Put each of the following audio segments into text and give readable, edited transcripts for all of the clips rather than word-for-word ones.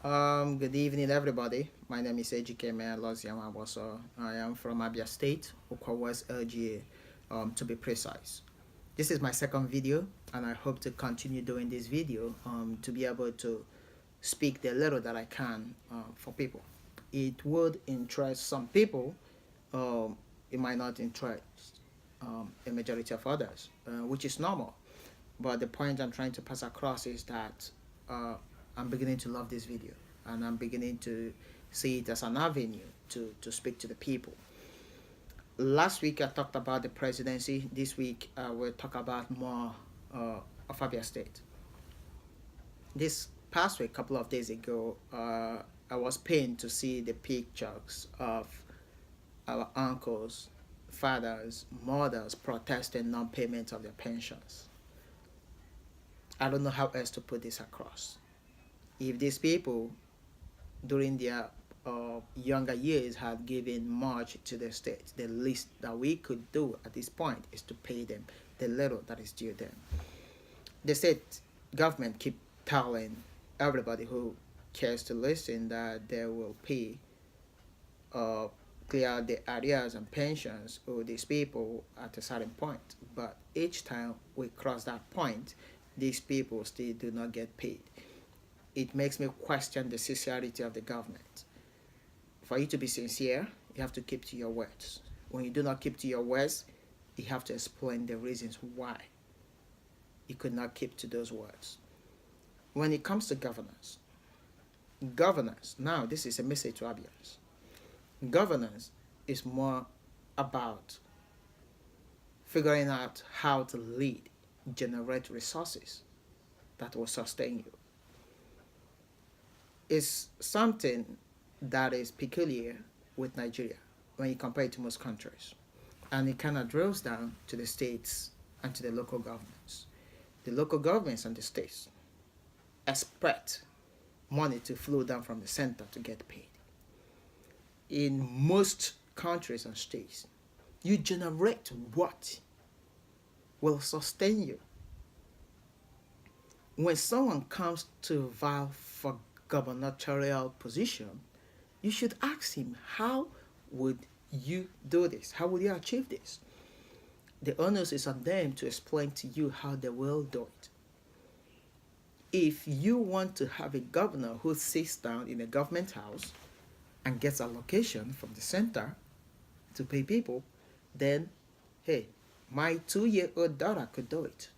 Good evening, everybody. My name is Alozie-Nwagboso. I am from Abia State, Okwawas LGA, to be precise. This is my second video, and I hope to continue doing this video to be able to speak the little that I can for people. It would interest some people, it might not interest a majority of others, which is normal. But the point I'm trying to pass across is that uh, I'm beginning to love this video, and I'm beginning to see it as an avenue to speak to the people. Last week I talked about the presidency. This week we'll talk about more of Abia State. This past week, a couple of days ago, I was pained to see the pictures of our uncles, fathers, mothers protesting non-payment of their pensions. I don't know how else to put this across. If these people, during their younger years, had given much to the state, the least that we could do at this point is to pay them the little that is due them. The state government keep telling everybody who cares to listen that they will pay clear the arrears and pensions of these people at a certain point. But each time we cross that point, these people still do not get paid. It makes me question the sincerity of the government. For you to be sincere, you have to keep to your words. When you do not keep to your words, you have to explain the reasons why you could not keep to those words. When it comes to governance, now this is a message to Abians. Governance is more about figuring out how to lead, generate resources that will sustain you. It's something that is peculiar with Nigeria when you compare it to most countries. And it kind of drills down to the states and to the local governments. The local governments and the states expect money to flow down from the center to get paid. In most countries and states, you generate what will sustain you. When someone comes to vie for gubernatorial position, you should ask him, how would you do this? How will you achieve this? The onus is on them to explain to you how they will do it. If you want to have a governor who sits down in a government house and gets allocation from the center to pay people, then, hey, my 2-year-old daughter could do it.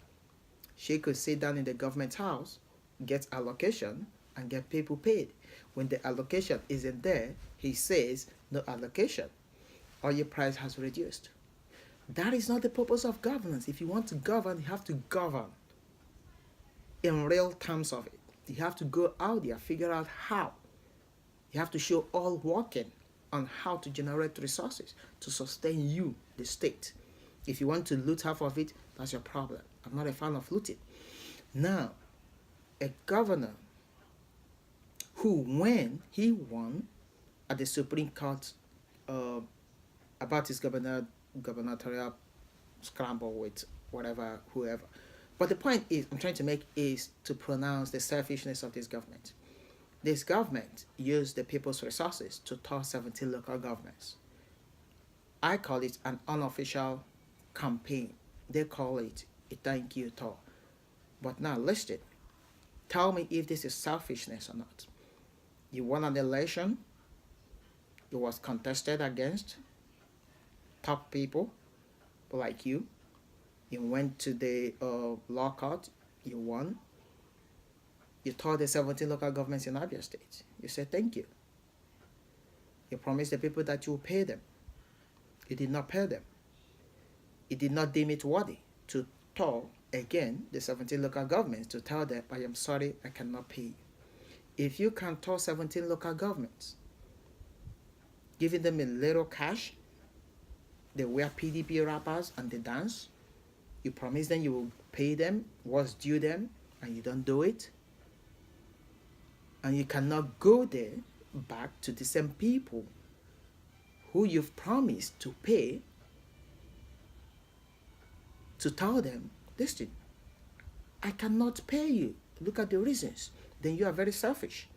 She could sit down in the government house, get allocation, and get people paid. When the allocation isn't there, he says, no allocation, or your price has reduced. That is not the purpose of governance. If you want to govern, you have to govern in real terms of it. You have to go out there, figure out how. You have to show all working on how to generate resources to sustain you, the state. If you want to loot half of it, that's your problem. I'm not a fan of looting. Now, a governor who, when he won at the Supreme Court about his gubernatorial scramble with whatever, whoever. But the point is, I'm trying to make is to pronounce the selfishness of this government. This government used the people's resources to tour 17 local governments. I call it an unofficial campaign. They call it a thank you tour. But now listen, tell me if this is selfishness or not. You won an election, it was contested against top people like you. You went to the law court, you won. You told the 17 local governments in Abia State. You said thank you. You promised the people that you will pay them. You did not pay them. You did not deem it worthy to tour again the 17 local governments to tell them, I am sorry, I cannot pay you. If you can tour 17 local governments, giving them a little cash, they wear PDP wrappers and they dance, you promise them you will pay them what's due them, and you don't do it, and you cannot go there back to the same people who you've promised to pay to tell them, listen, I cannot pay you. Look at the reasons. Then you are very selfish.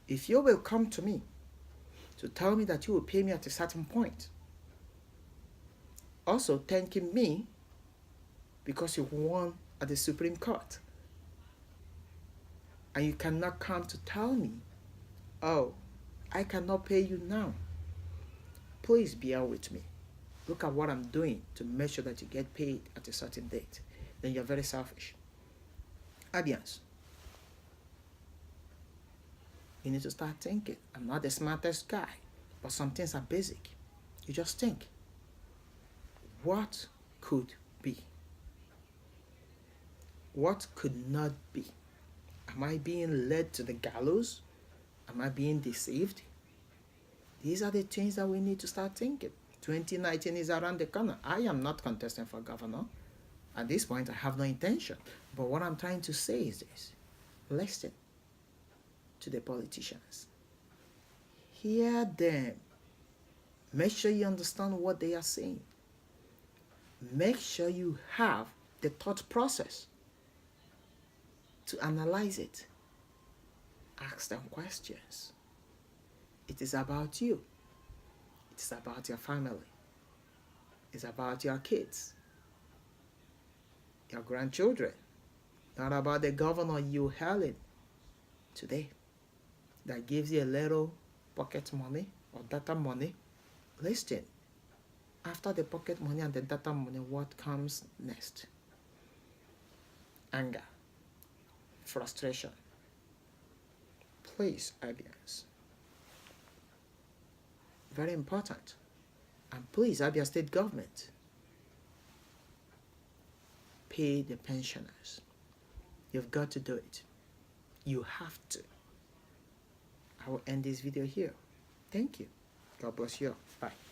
If you will come to me to tell me that you will pay me at a certain point, also thanking me because you won at the Supreme Court, and you cannot come to tell me, oh, I cannot pay you now. Please bear with me. Look at what I'm doing to make sure that you get paid at a certain date. Then you're very selfish. Abians, you need to start thinking. I'm not the smartest guy, but some things are basic. You just think, what could be? What could not be? Am I being led to the gallows? Am I being deceived? These are the things that we need to start thinking. 2019 is around the corner. I am not contesting for governor. At this point, I have no intention. But what I'm trying to say is this. Listen to the politicians. Hear them. Make sure you understand what they are saying. Make sure you have the thought process to analyze it. Ask them questions. It is about you. It is about your family. It's about your kids, your grandchildren. Not about the governor you hailing today that gives you a little pocket money or data money. Listen, after the pocket money and the data money, what comes next? Anger, frustration. Please, Abians. Very important. And please, Abia State government, pay the pensioners. You've got to do it. You have to. I will end this video here. Thank you. God bless you all. Bye.